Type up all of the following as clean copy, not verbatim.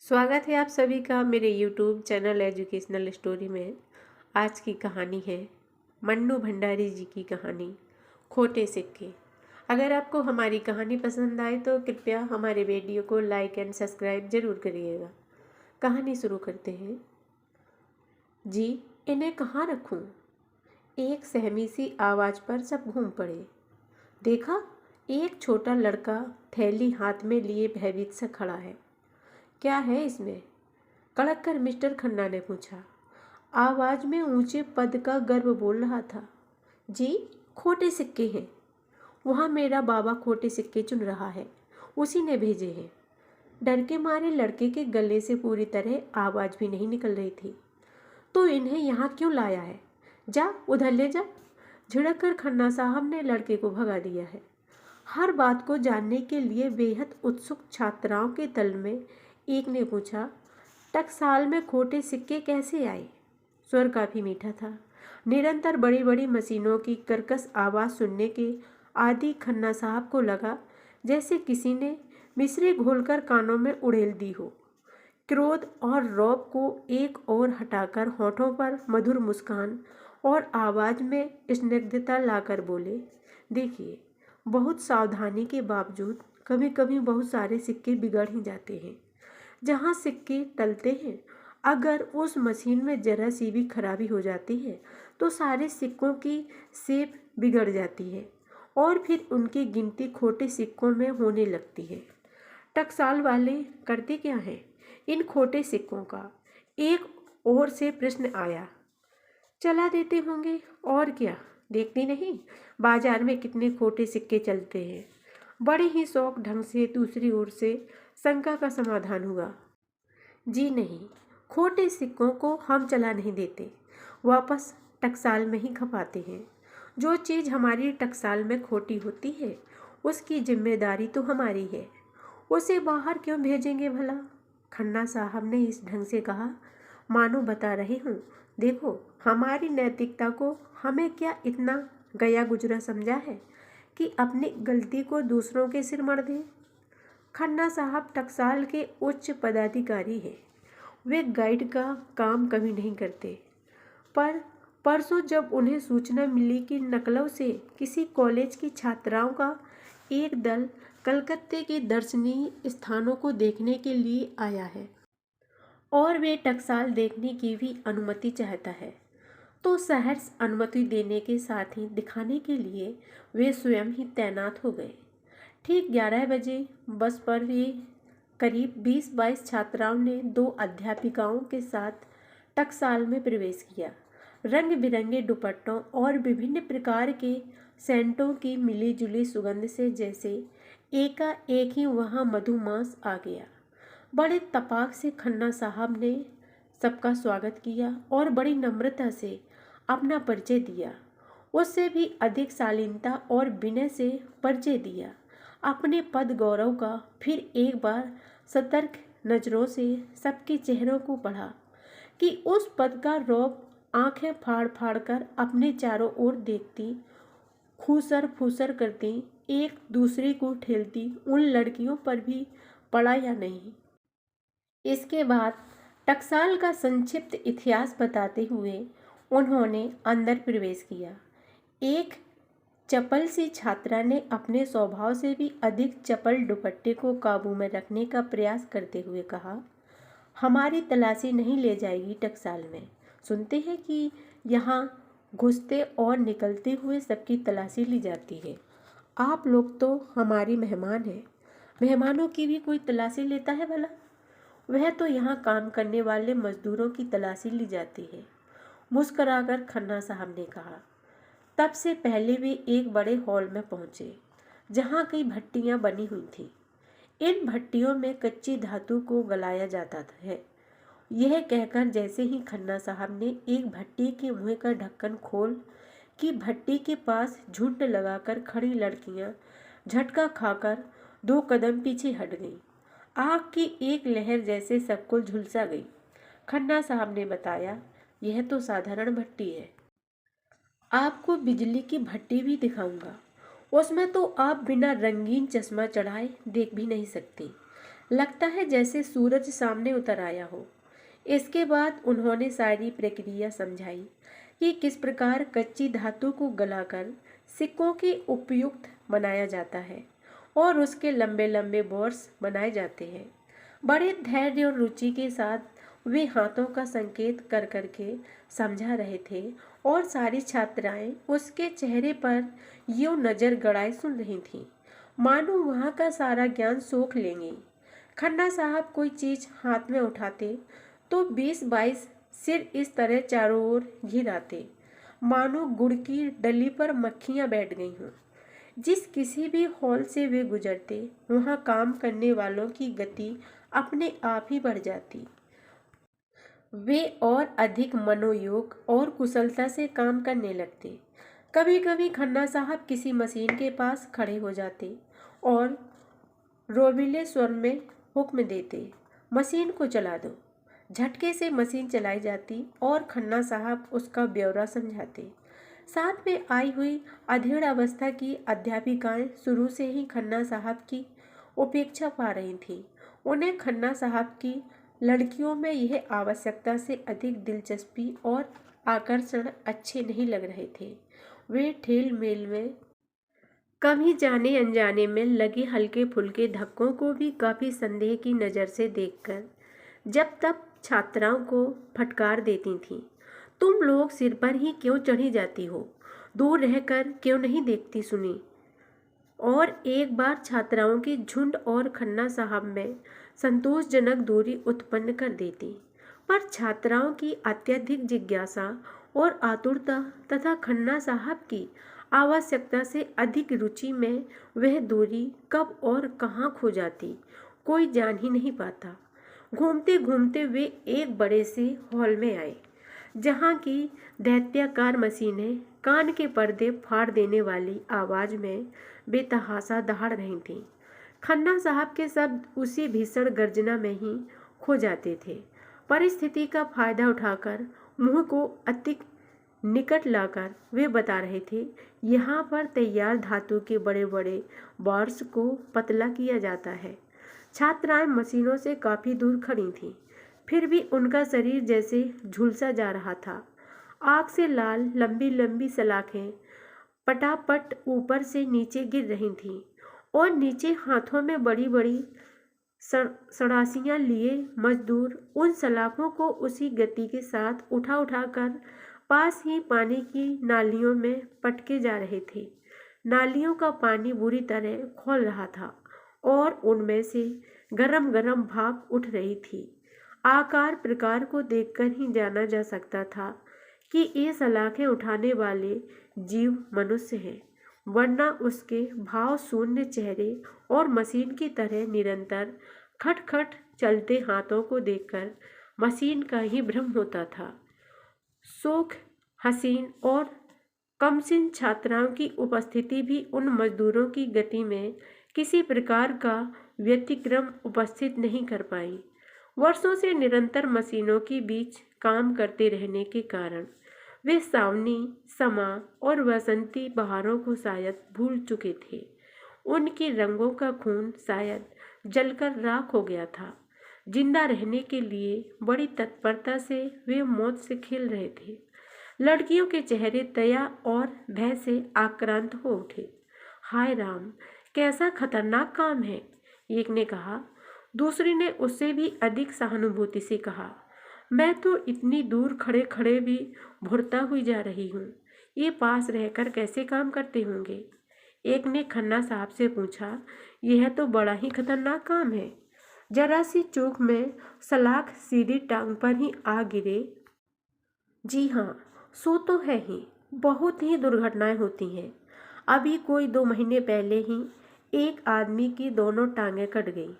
स्वागत है आप सभी का मेरे YouTube चैनल एजुकेशनल स्टोरी में। आज की कहानी है मन्नू भंडारी जी की कहानी खोटे सिक्के। अगर आपको हमारी कहानी पसंद आए तो कृपया हमारे वीडियो को लाइक एंड सब्सक्राइब जरूर करिएगा। कहानी शुरू करते हैं। जी, इन्हें कहाँ रखूं? एक सहमी सी आवाज़ पर सब घूम पड़े। देखा, एक छोटा लड़का थैली हाथ में लिए भयभीत सा खड़ा है। क्या है इसमें? कड़क कर मिस्टर खन्ना ने पूछा। आवाज में ऊंचे पद का गर्व बोल रहा था। जी, खोटे सिक्के हैं। वहाँ मेरा बाबा खोटे सिक्के चुन रहा है, उसी ने भेजे हैं। डर के मारे लड़के के गले से पूरी तरह आवाज भी नहीं निकल रही थी। तो इन्हें यहाँ क्यों लाया है? जा उधर ले जा। झिड़क कर खन्ना साहब ने लड़के को भगा दिया है। हर बात को जानने के लिए बेहद उत्सुक छात्राओं के दल में एक ने पूछा, टकसाल में खोटे सिक्के कैसे आए? स्वर काफी मीठा था। निरंतर बड़ी बड़ी मशीनों की कर्कश आवाज सुनने के आदि खन्ना साहब को लगा जैसे किसी ने मिश्री घोलकर कानों में उड़ेल दी हो। क्रोध और रौब को एक ओर हटाकर होठों पर मधुर मुस्कान और आवाज में स्निग्धता लाकर बोले, देखिए, बहुत सावधानी के बावजूद कभी कभी बहुत सारे सिक्के बिगड़ ही जाते हैं। जहाँ सिक्के टलते हैं, अगर उस मशीन में जरा सी भी खराबी हो जाती है तो सारे सिक्कों की शेप बिगड़ जाती है और फिर उनकी गिनती खोटे सिक्कों में होने लगती है। टकसाल वाले करते क्या हैं इन खोटे सिक्कों का? एक ओर से प्रश्न आया। चला देते होंगे और क्या, देखती नहीं बाजार में कितने खोटे सिक्के चलते हैं। बड़े ही शौक ढंग से दूसरी ओर से शंका का समाधान हुआ। जी नहीं, खोटे सिक्कों को हम चला नहीं देते, वापस टकसाल में ही खपाते हैं। जो चीज़ हमारी टकसाल में खोटी होती है उसकी जिम्मेदारी तो हमारी है, उसे बाहर क्यों भेजेंगे भला? खन्ना साहब ने इस ढंग से कहा मानो बता रही हूँ, देखो, हमारी नैतिकता को हमें क्या इतना गया गुजरा समझा है कि अपनी गलती को दूसरों के सिर मढ़ दें। खन्ना साहब टकसाल के उच्च पदाधिकारी हैं। वे गाइड का काम कभी नहीं करते। पर परसों जब उन्हें सूचना मिली कि नकलव से किसी कॉलेज की छात्राओं का एक दल कलकत्ते के दर्शनीय स्थानों को देखने के लिए आया है और वे टकसाल देखने की भी अनुमति चाहता है, तो सहर्ष अनुमति देने के साथ ही दिखाने के लिए वे स्वयं ही तैनात हो गए। ठीक 11 बजे बस पर वे करीब 20-22 छात्राओं ने 2 अध्यापिकाओं के साथ टकसाल में प्रवेश किया। रंग बिरंगे दुपट्टों और विभिन्न प्रकार के सेंटों की मिली जुली सुगंध से जैसे एकाएक ही वहाँ मधुमास आ गया। बड़े तपाक से खन्ना साहब ने सबका स्वागत किया और बड़ी नम्रता से अपना परिचय दिया। उससे भी अधिक शालीनता और विनय से परिचय दिया। अपने पद गौरव का फिर एक बार सतर्क नजरों से सबके चेहरों को पढ़ा कि उस पद का रौब आंखें फाड़ फाड़ कर अपने चारों ओर देखती, खूसर फूसर करती, एक दूसरे को ठेलती उन लड़कियों पर भी पड़ा या नहीं। इसके बाद टकसाल का संक्षिप्त इतिहास बताते हुए उन्होंने अंदर प्रवेश किया। एक चपल सी छात्रा ने अपने स्वभाव से भी अधिक चपल दुपट्टे को काबू में रखने का प्रयास करते हुए कहा, हमारी तलाशी नहीं ले जाएगी टकसाल में। सुनते हैं कि यहाँ घुसते और निकलते हुए सबकी तलाशी ली जाती है। आप लोग तो हमारी मेहमान हैं, मेहमानों की भी कोई तलाशी लेता है भला? वह तो यहाँ काम करने वाले मजदूरों की तलाशी ली जाती है, मुस्कराकर खन्ना साहब ने कहा। तब से पहले वे एक बड़े हॉल में पहुंचे जहां कई भट्टियां बनी हुई थीं। इन भट्टियों में कच्ची धातु को गलाया जाता है। यह कहकर जैसे ही खन्ना साहब ने एक भट्टी के मुंह का ढक्कन खोल कि भट्टी के पास झुंड लगाकर खड़ी लड़कियां झटका खाकर 2 कदम पीछे हट गईं। आग की एक लहर जैसे सबको झुलसा गई। खन्ना साहब ने बताया, यह तो साधारण भट्टी है, आपको बिजली की भट्टी भी दिखाऊंगा। उसमें तो आप बिना रंगीन चश्मा चढ़ाए देख भी नहीं सकती। लगता है जैसे सूरज सामने उतर आया हो। इसके बाद उन्होंने सारी प्रक्रिया समझाई कि किस प्रकार कच्ची धातु को गलाकर सिक्कों के उपयुक्त बनाया जाता है और उसके लंबे लंबे बोर्स बनाए जाते हैं। बड़े धैर्य और रुचि के साथ वे हाथों का संकेत कर करके समझा रहे थे और सारी छात्राएं उसके चेहरे पर यूं नजर गड़ाए सुन रही थीं, मानो वहाँ का सारा ज्ञान सोख लेंगी। खन्ना साहब कोई चीज हाथ में उठाते तो 20-22 सिर इस तरह चारों ओर घिर आते, मानो गुड़ की डली पर मक्खियां बैठ गई हों। जिस किसी भी हॉल से वे गुजरते वहाँ काम करने वालों की गति अपने आप ही बढ़ जाती। वे और अधिक मनोयोग और कुशलता से काम करने लगते। कभी कभी खन्ना साहब किसी मशीन के पास खड़े हो जाते और रोबीले स्वर में हुक्म देते, मशीन को चला दो। झटके से मशीन चलाई जाती और खन्ना साहब उसका ब्यौरा समझाते। साथ में आई हुई अधेड़ अवस्था की अध्यापिकाएं शुरू से ही खन्ना साहब की उपेक्षा पा रही थीं। उन्हें खन्ना साहब की लड़कियों में यह आवश्यकता से अधिक दिलचस्पी और आकर्षण अच्छे नहीं लग रहे थे। वे ठेल मेल में कभी जाने अनजाने में लगे हल्के फुल्के धक्कों को भी काफी संदेह की नज़र से देखकर जब तब छात्राओं को फटकार देती थीं, तुम लोग सिर पर ही क्यों चढ़ी जाती हो, दूर रहकर क्यों नहीं देखती सुनी। और एक बार छात्राओं की झुंड और खन्ना साहब में संतोषजनक दूरी उत्पन्न कर देती, पर छात्राओं की अत्यधिक जिज्ञासा और आतुरता तथा खन्ना साहब की आवश्यकता से अधिक रुचि में वह दूरी कब और कहाँ खो जाती, कोई जान ही नहीं पाता। घूमते घूमते वे एक बड़े से हॉल में आए, जहाँ की दैत्याकार मशीनें कान के पर्दे फाड़ देने वाली आवाज में बेतहाशा दहाड़ रही थीं। खन्ना साहब के शब्द उसी भीषण गर्जना में ही खो जाते थे। परिस्थिति का फायदा उठाकर मुंह को अति निकट लाकर वे बता रहे थे, यहाँ पर तैयार धातु के बड़े बड़े बार्स को पतला किया जाता है। छात्राएं मशीनों से काफी दूर खड़ी थीं, फिर भी उनका शरीर जैसे झुलसा जा रहा था। आग से लाल लंबी लंबी सलाखें पटापट ऊपर से नीचे गिर रही थीं और नीचे हाथों में बड़ी बड़ी सड़ासियाँ लिए मजदूर उन सलाखों को उसी गति के साथ उठा उठाकर पास ही पानी की नालियों में पटके जा रहे थे। नालियों का पानी बुरी तरह खौल रहा था और उनमें से गरम गरम भाप उठ रही थी। आकार प्रकार को देखकर ही जाना जा सकता था कि ये सलाखें उठाने वाले जीव मनुष्य हैं, वरना उसके भाव शून्य चेहरे और मशीन की तरह निरंतर खटखट चलते हाथों को देखकर मशीन का ही भ्रम होता था। शोख हसीन और कमसिन छात्राओं की उपस्थिति भी उन मजदूरों की गति में किसी प्रकार का व्यतिक्रम उपस्थित नहीं कर पाई। वर्षों से निरंतर मशीनों के बीच काम करते रहने के कारण वे सावनी, समा और वसंती बहारों को शायद भूल चुके थे। उनके रंगों का खून शायद जलकर राख हो गया था। जिंदा रहने के लिए बड़ी तत्परता से वे मौत से खेल रहे थे। लड़कियों के चेहरे दया और भय से आक्रांत हो उठे। हाय राम, कैसा खतरनाक काम है, एक ने कहा। दूसरी ने उससे भी अधिक सहानुभूति से कहा, मैं तो इतनी दूर खड़े खड़े भी भुरता हुई जा रही हूँ, ये पास रहकर कैसे काम करते होंगे। एक ने खन्ना साहब से पूछा, यह तो बड़ा ही खतरनाक काम है, जरा सी चूक में सलाख सीधी टांग पर ही आ गिरे। जी हाँ, सो तो है ही, बहुत ही दुर्घटनाएं होती हैं। अभी कोई 2 महीने पहले ही एक आदमी की दोनों टांगें कट गई।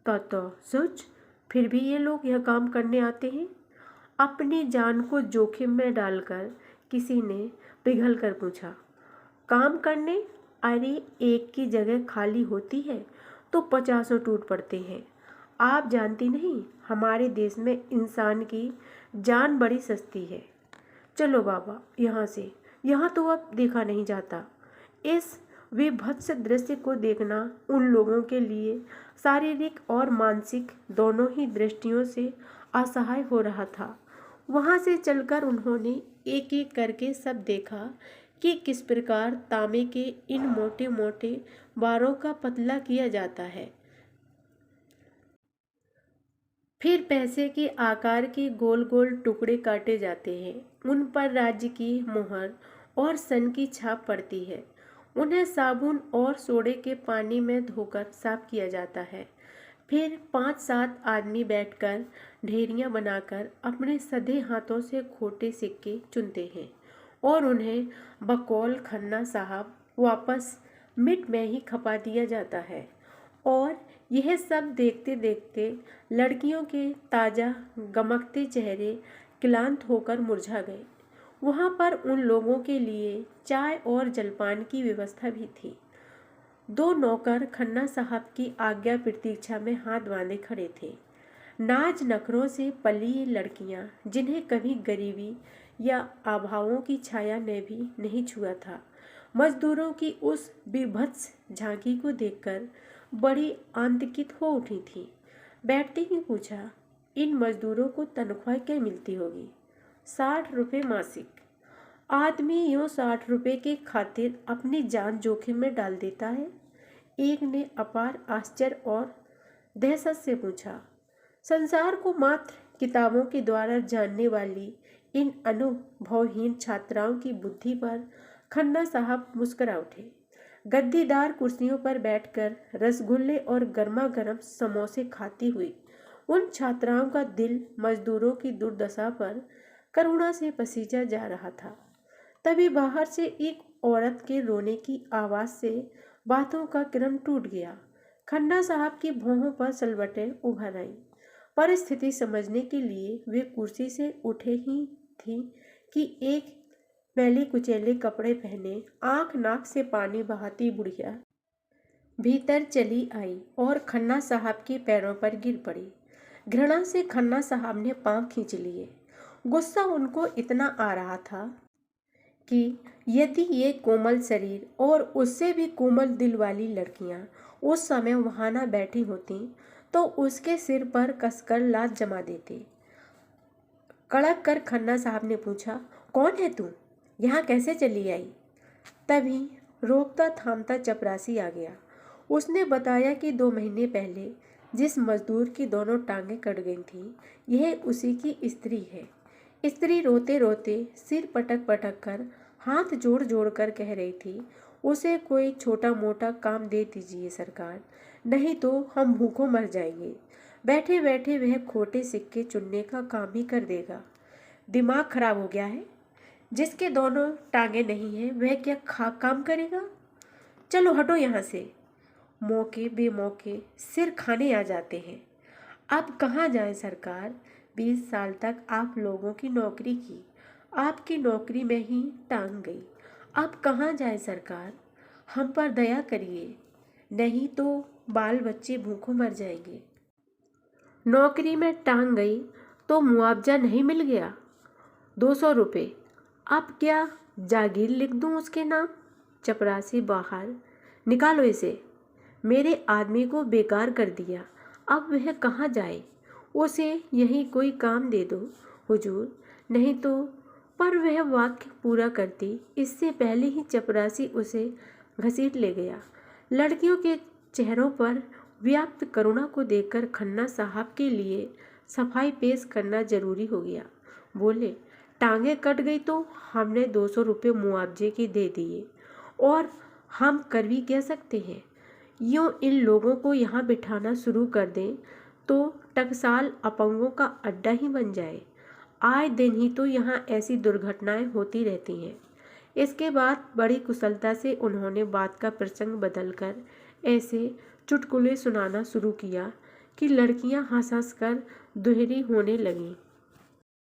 तो सोच, फिर भी ये लोग यह काम करने आते हैं। अपनी जान को जोखिम में डालकर किसी ने पिघल कर पूछा, काम करने? अरे एक की जगह खाली होती है तो 50 टूट पड़ते हैं। आप जानती नहीं, हमारे देश में इंसान की जान बड़ी सस्ती है। चलो बाबा यहाँ से, यहाँ तो अब देखा नहीं जाता। इस विभत्स दृश्य को देखना उन लोगों के लिए शारीरिक और मानसिक दोनों ही दृष्टियों से असहाय हो रहा था। वहाँ से चलकर उन्होंने एक एक करके सब देखा कि किस प्रकार तांबे के इन मोटे मोटे बारों का पतला किया जाता है, फिर पैसे के आकार के गोल गोल टुकड़े काटे जाते हैं, उन पर राज्य की मुहर और सन की छाप पड़ती है। उन्हें साबुन और सोडे के पानी में धोकर साफ किया जाता है। फिर 5-7 आदमी बैठकर ढेरियां बनाकर अपने सधे हाथों से खोटे सिक्के चुनते हैं और उन्हें बकौल खन्ना साहब वापस मिट में ही खपा दिया जाता है। और यह सब देखते देखते लड़कियों के ताज़ा गमकते चेहरे क्लांत होकर मुरझा गए। वहाँ पर उन लोगों के लिए चाय और जलपान की व्यवस्था भी थी। 2 नौकर खन्ना साहब की आज्ञा प्रतीक्षा में हाथ बांधे खड़े थे। नाज नखरों से पली लड़कियां, जिन्हें कभी गरीबी या अभावों की छाया ने भी नहीं छुआ था, मजदूरों की उस बीभत्स झांकी को देखकर बड़ी आतंकित हो उठी थी। बैठते ही पूछा, इन मजदूरों को तनख्वाह क्या मिलती होगी? 60 रुपये मासिक। आदमी यूँ 60 रुपये के खातिर अपनी जान जोखिम में डाल देता है? एक ने अपार आश्चर्य और दहशत से पूछा। संसार को मात्र किताबों के द्वारा जानने वाली इन अनुभवहीन छात्राओं की बुद्धि पर खन्ना साहब मुस्कुरा उठे। गद्दीदार कुर्सियों पर बैठकर रसगुल्ले और गर्मा गर्म समोसे खाती हुई उन छात्राओं का दिल मजदूरों की दुर्दशा पर करुणा से पसीजा जा रहा था। तभी बाहर से एक औरत के रोने की आवाज़ से बातों का क्रम टूट गया। खन्ना साहब की भौहों पर सलवटें उभर आईं। परिस्थिति समझने के लिए वे कुर्सी से उठे ही थी कि एक मैले कुचेले कपड़े पहने, आंख नाक से पानी बहाती बुढ़िया भीतर चली आई और खन्ना साहब के पैरों पर गिर पड़ी। घृणा से खन्ना साहब ने पांव खींच लिए। गुस्सा उनको इतना आ रहा था कि यदि ये कोमल शरीर और उससे भी कोमल दिल वाली लड़कियां उस समय वहां न बैठी होती तो उसके सिर पर कसकर लात जमा देते। कड़क कर खन्ना साहब ने पूछा, कौन है तू? यहाँ कैसे चली आई? तभी रोकता थामता चपरासी आ गया। उसने बताया कि 2 महीने पहले जिस मजदूर की दोनों टांगें कट गई थीं, यह उसी की स्त्री है। स्त्री रोते रोते सिर पटक पटक कर हाथ जोड़ जोड़ कर कह रही थी, उसे कोई छोटा मोटा काम दे दीजिए सरकार, नहीं तो हम भूखों मर जाएंगे। बैठे बैठे वह खोटे सिक्के चुनने का काम ही कर देगा। दिमाग खराब हो गया है? जिसके दोनों टांगे नहीं हैं वह क्या काम करेगा? चलो हटो यहाँ से। मौके बेमौके सिर खाने आ जाते हैं। अब कहाँ जाए सरकार? 20 साल तक आप लोगों की नौकरी की, आपकी नौकरी में ही टांग गई। अब कहाँ जाए सरकार? हम पर दया करिए, नहीं तो बाल बच्चे भूखों मर जाएंगे। नौकरी में टांग गई तो मुआवजा नहीं मिल गया? 200 रुपये। अब क्या जागीर लिख दूं उसके नाम? चपरासी बाहर, निकालो इसे। मेरे आदमी को बेकार कर दिया, अब वह कहाँ जाए? उसे यहीं कोई काम दे दो हुजूर, नहीं तो। पर वह वाक्य पूरा करती इससे पहले ही चपरासी उसे घसीट ले गया। लड़कियों के चेहरों पर व्याप्त करुणा को देखकर खन्ना साहब के लिए सफाई पेश करना जरूरी हो गया। बोले, टांगे कट गई तो हमने 200 रुपये मुआवजे के दे दिए, और हम कर भी कह सकते हैं। यूँ इन लोगों को यहाँ बिठाना शुरू कर दें तो टकसाल अपंगों का अड्डा ही बन जाए। आए दिन ही तो यहाँ ऐसी दुर्घटनाएं होती रहती हैं। इसके बाद बड़ी कुशलता से उन्होंने बात का प्रसंग बदलकर ऐसे चुटकुले सुनाना शुरू किया कि लड़कियां हंस हंस कर दुहरी होने लगीं।